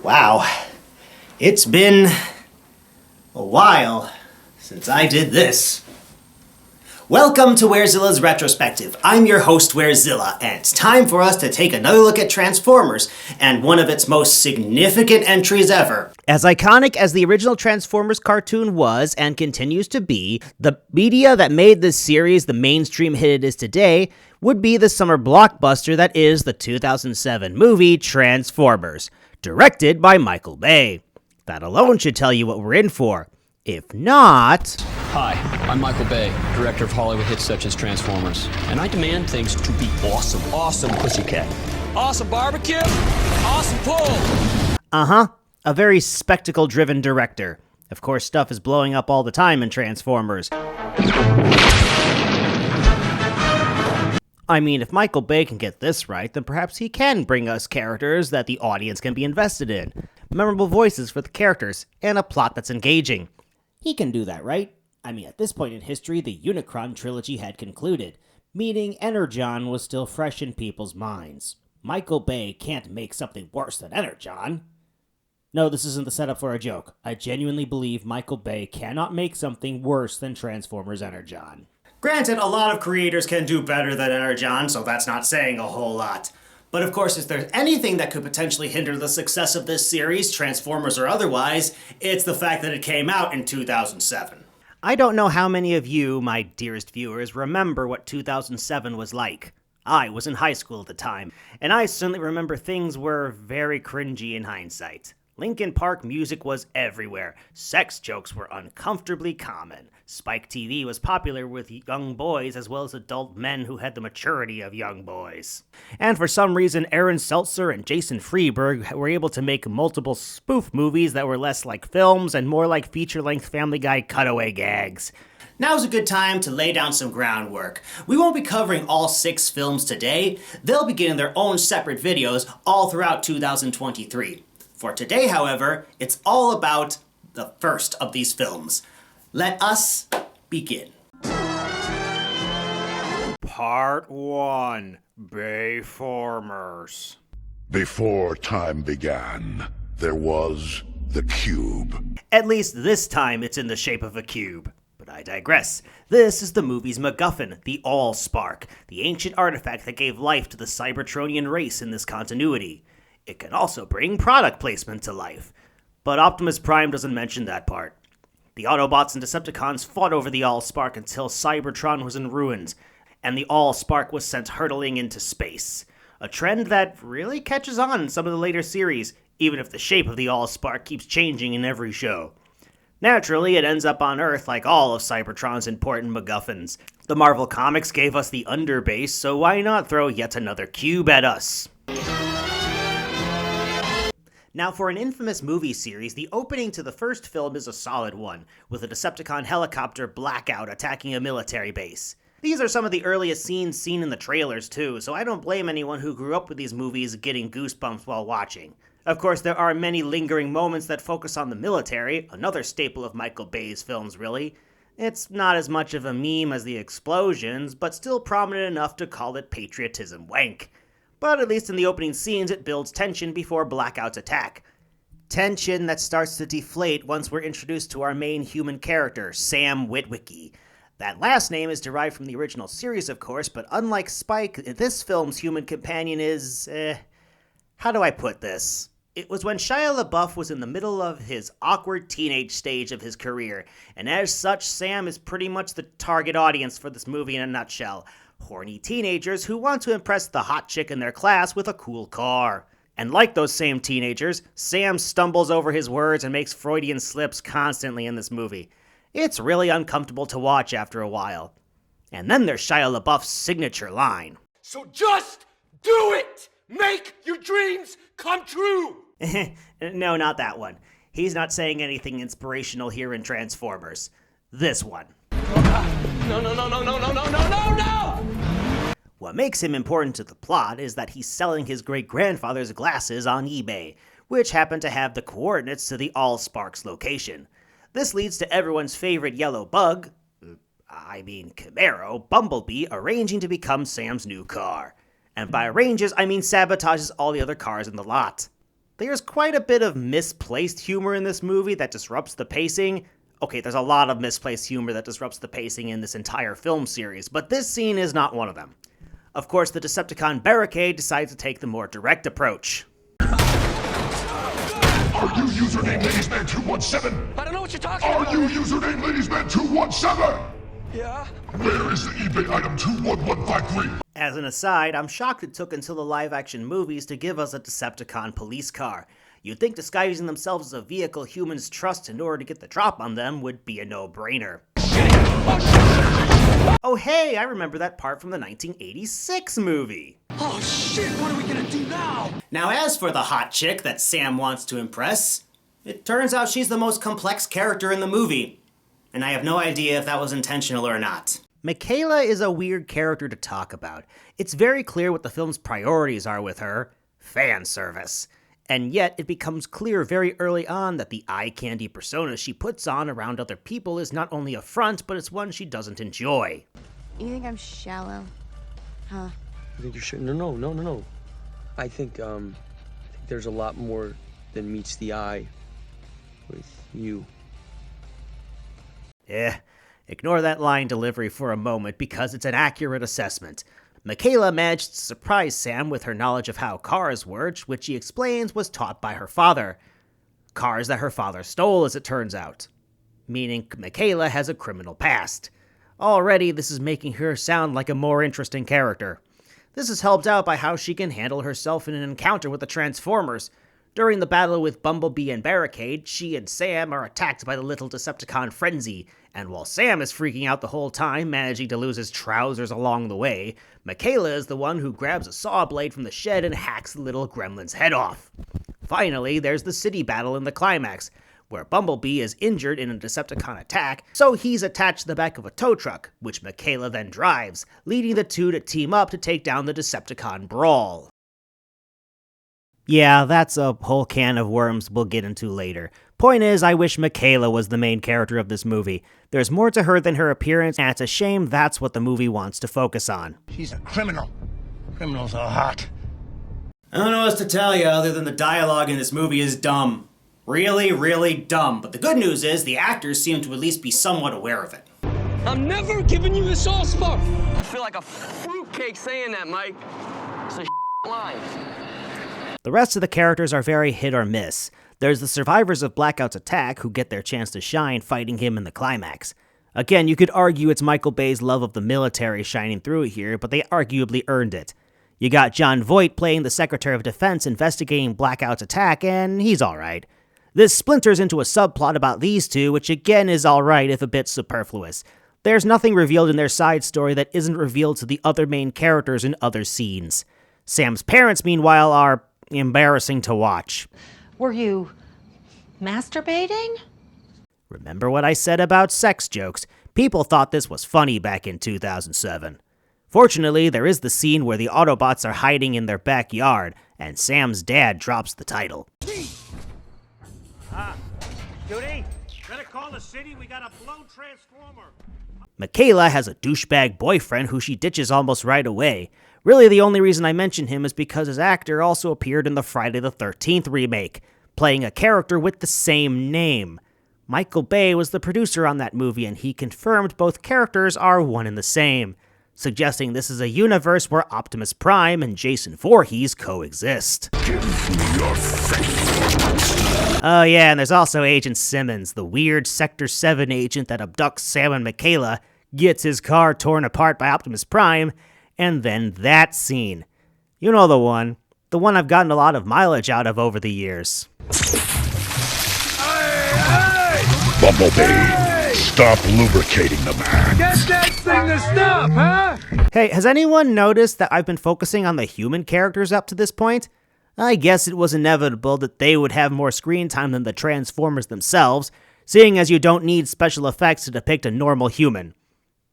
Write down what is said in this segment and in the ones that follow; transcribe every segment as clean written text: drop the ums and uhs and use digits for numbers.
Wow, it's been a while since I did this. Welcome to Werezilla's Retrospective. I'm your host, Werezilla, and it's time for us to take another look at Transformers and one of its most significant entries ever. As iconic as the original Transformers cartoon was and continues to be, the media that made this series the mainstream hit it is today would be the summer blockbuster that is the 2007 movie Transformers, directed by Michael Bay. That alone should tell you what we're in for. If not... Hi, I'm Michael Bay, director of Hollywood hits such as Transformers, and I demand things to be awesome. Awesome pussycat. Awesome barbecue. Awesome pool. A very spectacle-driven director. Of course, stuff is blowing up all the time in Transformers. I mean, if Michael Bay can get this right, then perhaps he can bring us characters that the audience can be invested in. Memorable voices for the characters, and a plot that's engaging. He can do that, right? I mean, at this point in history, the Unicron trilogy had concluded, meaning Energon was still fresh in people's minds. Michael Bay can't make something worse than Energon. No, this isn't the setup for a joke. I genuinely believe Michael Bay cannot make something worse than Transformers Energon. Granted, a lot of creators can do better than Energon, so that's not saying a whole lot. But of course, if there's anything that could potentially hinder the success of this series, Transformers or otherwise, it's the fact that it came out in 2007. I don't know how many of you, my dearest viewers, remember what 2007 was like. I was in high school at the time, and I certainly remember things were very cringy in hindsight. Linkin Park music was everywhere. Sex jokes were uncomfortably common. Spike TV was popular with young boys as well as adult men who had the maturity of young boys. And for some reason, Aaron Seltzer and Jason Freeberg were able to make multiple spoof movies that were less like films and more like feature-length Family Guy cutaway gags. Now's a good time to lay down some groundwork. We won't be covering all 6 films today. They'll be getting their own separate videos all throughout 2023. For today, however, it's all about the first of these films. Let us begin. Part 1. Bayformers. Before time began, there was the cube. At least this time it's in the shape of a cube. But I digress. This is the movie's MacGuffin, the Allspark, the ancient artifact that gave life to the Cybertronian race in this continuity. It can also bring product placement to life. But Optimus Prime doesn't mention that part. The Autobots and Decepticons fought over the Allspark until Cybertron was in ruins, and the Allspark was sent hurtling into space. A trend that really catches on in some of the later series, even if the shape of the Allspark keeps changing in every show. Naturally, it ends up on Earth like all of Cybertron's important MacGuffins. The Marvel Comics gave us the Underbase, so why not throw yet another cube at us? Now, for an infamous movie series, the opening to the first film is a solid one, with a Decepticon helicopter Blackout attacking a military base. These are some of the earliest scenes seen in the trailers, too, so I don't blame anyone who grew up with these movies getting goosebumps while watching. Of course, there are many lingering moments that focus on the military, another staple of Michael Bay's films, really. It's not as much of a meme as the explosions, but still prominent enough to call it patriotism wank. But at least in the opening scenes, it builds tension before Blackout's attack. Tension that starts to deflate once we're introduced to our main human character, Sam Witwicky. That last name is derived from the original series, of course, but unlike Spike, this film's human companion is, how do I put this? It was when Shia LaBeouf was in the middle of his awkward teenage stage of his career, and as such, Sam is pretty much the target audience for this movie in a nutshell. Horny teenagers who want to impress the hot chick in their class with a cool car. And like those same teenagers, Sam stumbles over his words and makes Freudian slips constantly in this movie. It's really uncomfortable to watch after a while. And then there's Shia LaBeouf's signature line. So just do it! Make your dreams come true! No, not that one. He's not saying anything inspirational here in Transformers. This one. No! What makes him important to the plot is that he's selling his great-grandfather's glasses on eBay, which happen to have the coordinates to the Allspark's location. This leads to everyone's favorite yellow bug, Camaro, Bumblebee, arranging to become Sam's new car. And by arranges, I mean sabotages all the other cars in the lot. There's quite a bit of misplaced humor in this movie that disrupts the pacing. Okay, there's a lot of misplaced humor that disrupts the pacing in this entire film series, but this scene is not one of them. Of course, the Decepticon Barricade decides to take the more direct approach. Are you username LadiesMan217? I don't know what you're talking Are about. you username LadiesMan217? Yeah? Where is the eBay item 21153? As an aside, I'm shocked it took until the live-action movies to give us a Decepticon police car. You'd think disguising themselves as a vehicle humans trust in order to get the drop on them would be a no-brainer. Oh hey, I remember that part from the 1986 movie. Oh shit, what are we gonna do now? Now, as for the hot chick that Sam wants to impress, it turns out she's the most complex character in the movie. And I have no idea if that was intentional or not. Michaela is a weird character to talk about. It's very clear what the film's priorities are with her. Fan service. And yet, it becomes clear very early on that the eye candy persona she puts on around other people is not only a front, but it's one she doesn't enjoy. You think I'm shallow? Huh? I think you should. No. I think there's a lot more than meets the eye with you. Ignore that line delivery for a moment because it's an accurate assessment. Michaela managed to surprise Sam with her knowledge of how cars work, which she explains was taught by her father. Cars that her father stole, as it turns out. Meaning Michaela has a criminal past. Already, this is making her sound like a more interesting character. This is helped out by how she can handle herself in an encounter with the Transformers. During the battle with Bumblebee and Barricade, she and Sam are attacked by the little Decepticon Frenzy, and while Sam is freaking out the whole time, managing to lose his trousers along the way, Michaela is the one who grabs a saw blade from the shed and hacks the little gremlin's head off. Finally, there's the city battle in the climax, where Bumblebee is injured in a Decepticon attack, so he's attached to the back of a tow truck, which Michaela then drives, leading the two to team up to take down the Decepticon brawl. Yeah, that's a whole can of worms we'll get into later. Point is, I wish Michaela was the main character of this movie. There's more to her than her appearance, and it's a shame that's what the movie wants to focus on. She's a criminal. Criminals are hot. I don't know what to tell you other than the dialogue in this movie is dumb. Really, really dumb. But the good news is the actors seem to at least be somewhat aware of it. I'm never giving you this all spark. I feel like a fruitcake saying that, Mike. It's a line. The rest of the characters are very hit or miss. There's the survivors of Blackout's attack who get their chance to shine fighting him in the climax. Again, you could argue it's Michael Bay's love of the military shining through here, but they arguably earned it. You got John Voight playing the Secretary of Defense investigating Blackout's attack, and he's alright. This splinters into a subplot about these two, which again is alright if a bit superfluous. There's nothing revealed in their side story that isn't revealed to the other main characters in other scenes. Sam's parents, meanwhile, are embarrassing to watch. Were you masturbating? Remember what I said about sex jokes? People thought this was funny back in 2007. Fortunately, there is the scene where the Autobots are hiding in their backyard, and Sam's dad drops the title. Judy, better call the city. We got a blown transformer. Michaela has a douchebag boyfriend who she ditches almost right away. Really, the only reason I mention him is because his actor also appeared in the Friday the 13th remake, playing a character with the same name. Michael Bay was the producer on that movie, and he confirmed both characters are one and the same, suggesting this is a universe where Optimus Prime and Jason Voorhees coexist. Give me your faith. Oh yeah, and there's also Agent Simmons, the weird Sector 7 agent that abducts Sam and Michaela, gets his car torn apart by Optimus Prime, and then that scene. You know the one I've gotten a lot of mileage out of over the years. Bumblebee, stop lubricating the man. Get that thing to stop, huh? Hey, has anyone noticed that I've been focusing on the human characters up to this point? I guess it was inevitable that they would have more screen time than the Transformers themselves, seeing as you don't need special effects to depict a normal human.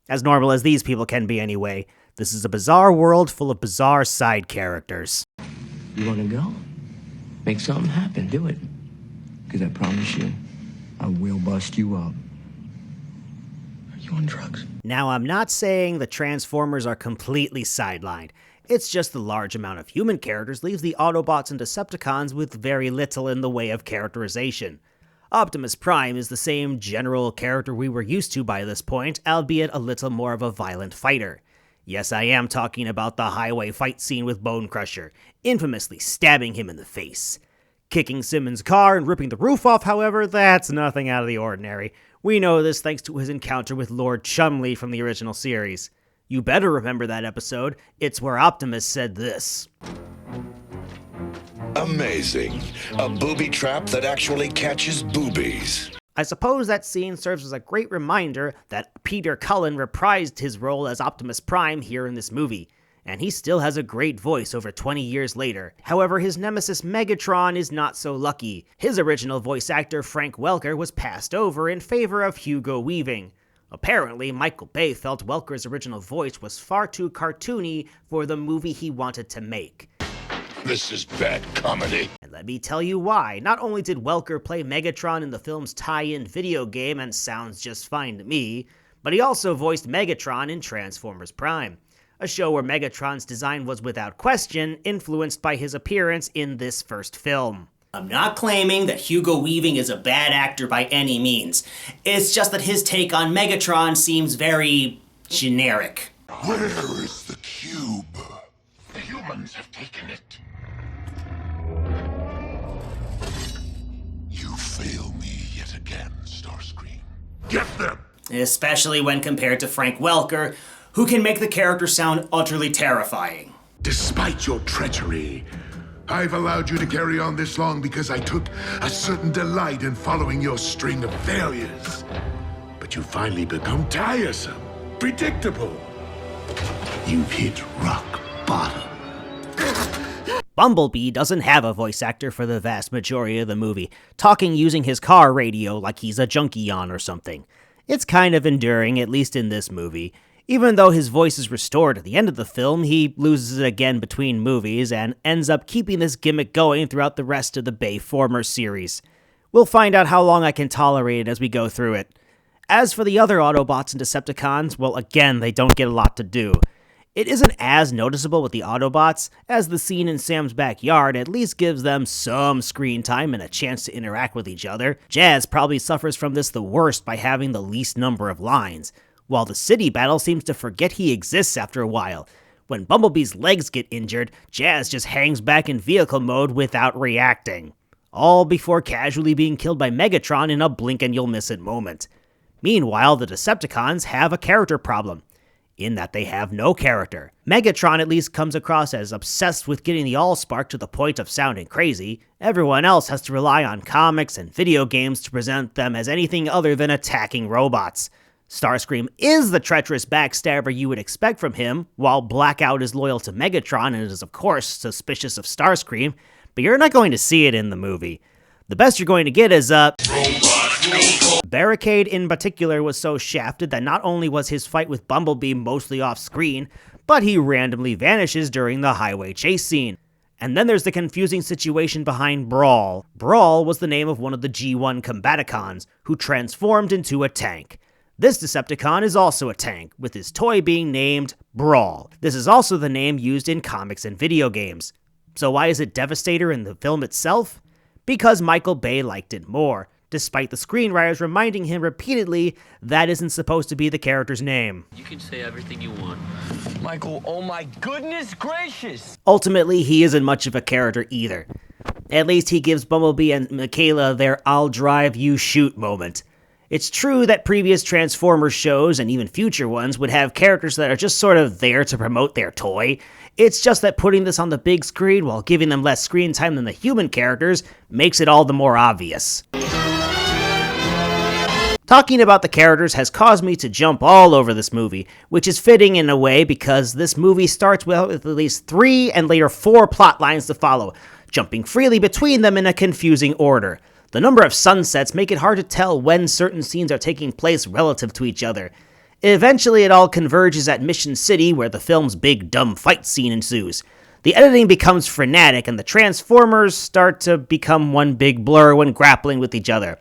As normal as these people can be anyway. This is a bizarre world full of bizarre side characters. You wanna go? Make something happen, do it. Because I promise you, I will bust you up. Are you on drugs? Now, I'm not saying the Transformers are completely sidelined. It's just the large amount of human characters leaves the Autobots and Decepticons with very little in the way of characterization. Optimus Prime is the same general character we were used to by this point, albeit a little more of a violent fighter. Yes, I am talking about the highway fight scene with Bone Crusher, infamously stabbing him in the face. Kicking Simmons' car and ripping the roof off, however, that's nothing out of the ordinary. We know this thanks to his encounter with Lord Chumley from the original series. You better remember that episode. It's where Optimus said this. Amazing. A booby trap that actually catches boobies. I suppose that scene serves as a great reminder that Peter Cullen reprised his role as Optimus Prime here in this movie, and he still has a great voice over 20 years later. However, his nemesis Megatron is not so lucky. His original voice actor Frank Welker was passed over in favor of Hugo Weaving. Apparently, Michael Bay felt Welker's original voice was far too cartoony for the movie he wanted to make. This is bad comedy. And let me tell you why. Not only did Welker play Megatron in the film's tie-in video game and sounds just fine to me, but he also voiced Megatron in Transformers Prime, a show where Megatron's design was without question influenced by his appearance in this first film. I'm not claiming that Hugo Weaving is a bad actor by any means. It's just that his take on Megatron seems very generic. Where is the cube? The humans have taken it. You fail me yet again, Starscream. Get them! Especially when compared to Frank Welker, who can make the character sound utterly terrifying. Despite your treachery, I've allowed you to carry on this long because I took a certain delight in following your string of failures. But you finally become tiresome, predictable. You've hit rock bottom. Bumblebee doesn't have a voice actor for the vast majority of the movie, talking using his car radio like he's a junkie on or something. It's kind of enduring, at least in this movie. Even though his voice is restored at the end of the film, he loses it again between movies and ends up keeping this gimmick going throughout the rest of the Bayformers series. We'll find out how long I can tolerate it as we go through it. As for the other Autobots and Decepticons, well, again, they don't get a lot to do. It isn't as noticeable with the Autobots, as the scene in Sam's backyard at least gives them some screen time and a chance to interact with each other. Jazz probably suffers from this the worst by having the least number of lines, while the city battle seems to forget he exists after a while. When Bumblebee's legs get injured, Jazz just hangs back in vehicle mode without reacting. All before casually being killed by Megatron in a blink-and-you'll-miss-it moment. Meanwhile, the Decepticons have a character problem, in that they have no character. Megatron at least comes across as obsessed with getting the Allspark to the point of sounding crazy. Everyone else has to rely on comics and video games to present them as anything other than attacking robots. Starscream is the treacherous backstabber you would expect from him, while Blackout is loyal to Megatron and is of course suspicious of Starscream, but you're not going to see it in the movie. The best you're going to get is Barricade in particular was so shafted that not only was his fight with Bumblebee mostly off-screen, but he randomly vanishes during the highway chase scene. And then there's the confusing situation behind Brawl. Brawl was the name of one of the G1 Combaticons, who transformed into a tank. This Decepticon is also a tank, with his toy being named Brawl. This is also the name used in comics and video games. So why is it Devastator in the film itself? Because Michael Bay liked it more, despite the screenwriters reminding him repeatedly that isn't supposed to be the character's name. You can say everything you want. Michael, oh my goodness gracious! Ultimately, he isn't much of a character either. At least he gives Bumblebee and Michaela their "I'll drive, you shoot" moment. It's true that previous Transformers shows, and even future ones, would have characters that are just sort of there to promote their toy. It's just that putting this on the big screen while giving them less screen time than the human characters makes it all the more obvious. Talking about the characters has caused me to jump all over this movie, which is fitting in a way because this movie starts with at least 3 and later 4 plot lines to follow, jumping freely between them in a confusing order. The number of sunsets make it hard to tell when certain scenes are taking place relative to each other. Eventually it all converges at Mission City, where the film's big dumb fight scene ensues. The editing becomes frenetic and the Transformers start to become one big blur when grappling with each other.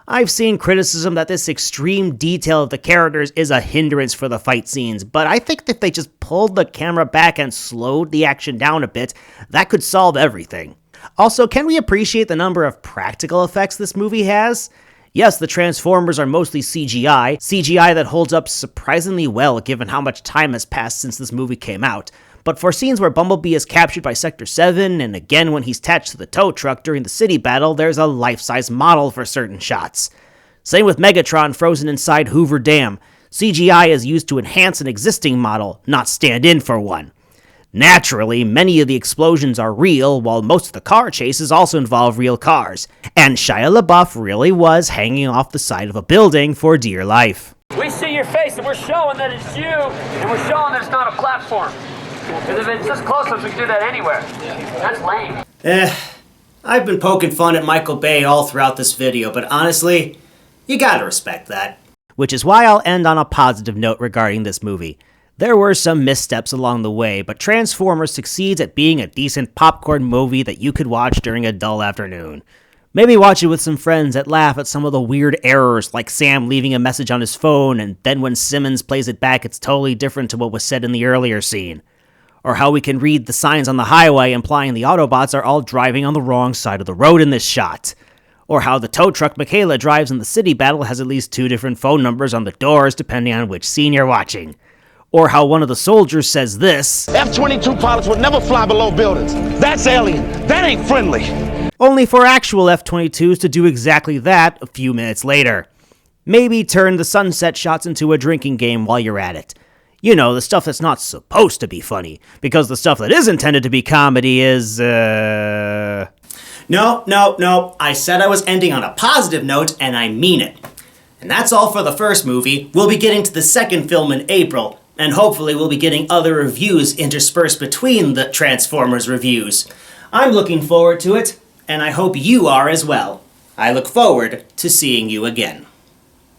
I've seen criticism that this extreme detail of the characters is a hindrance for the fight scenes, but I think if they just pulled the camera back and slowed the action down a bit, that could solve everything. Also, can we appreciate the number of practical effects this movie has? Yes, the Transformers are mostly CGI that holds up surprisingly well given how much time has passed since this movie came out. But for scenes where Bumblebee is captured by Sector 7, and again when he's attached to the tow truck during the city battle, there's a life-size model for certain shots. Same with Megatron frozen inside Hoover Dam. CGI is used to enhance an existing model, not stand in for one. Naturally, many of the explosions are real, while most of the car chases also involve real cars. And Shia LaBeouf really was hanging off the side of a building for dear life. We see your face and we're showing that it's you, and we're showing that it's not a platform. Because if it's just close-ups, we can do that anywhere. That's lame. I've been poking fun at Michael Bay all throughout this video, but honestly, you gotta respect that. Which is why I'll end on a positive note regarding this movie. There were some missteps along the way, but Transformers succeeds at being a decent popcorn movie that you could watch during a dull afternoon. Maybe watch it with some friends that laugh at some of the weird errors, like Sam leaving a message on his phone, and then when Simmons plays it back, it's totally different to what was said in the earlier scene. Or how we can read the signs on the highway implying the Autobots are all driving on the wrong side of the road in this shot. Or how the tow truck Michaela drives in the city battle has at least 2 different phone numbers on the doors depending on which scene you're watching. Or how one of the soldiers says this, F-22 pilots would never fly below buildings. That's alien. That ain't friendly. Only for actual F-22s to do exactly that a few minutes later. Maybe turn the sunset shots into a drinking game while you're at it. You know, the stuff that's not supposed to be funny, because the stuff that is intended to be comedy is, No. I said I was ending on a positive note, and I mean it. And that's all for the first movie. We'll be getting to the second film in April, and hopefully we'll be getting other reviews interspersed between the Transformers reviews. I'm looking forward to it, and I hope you are as well. I look forward to seeing you again.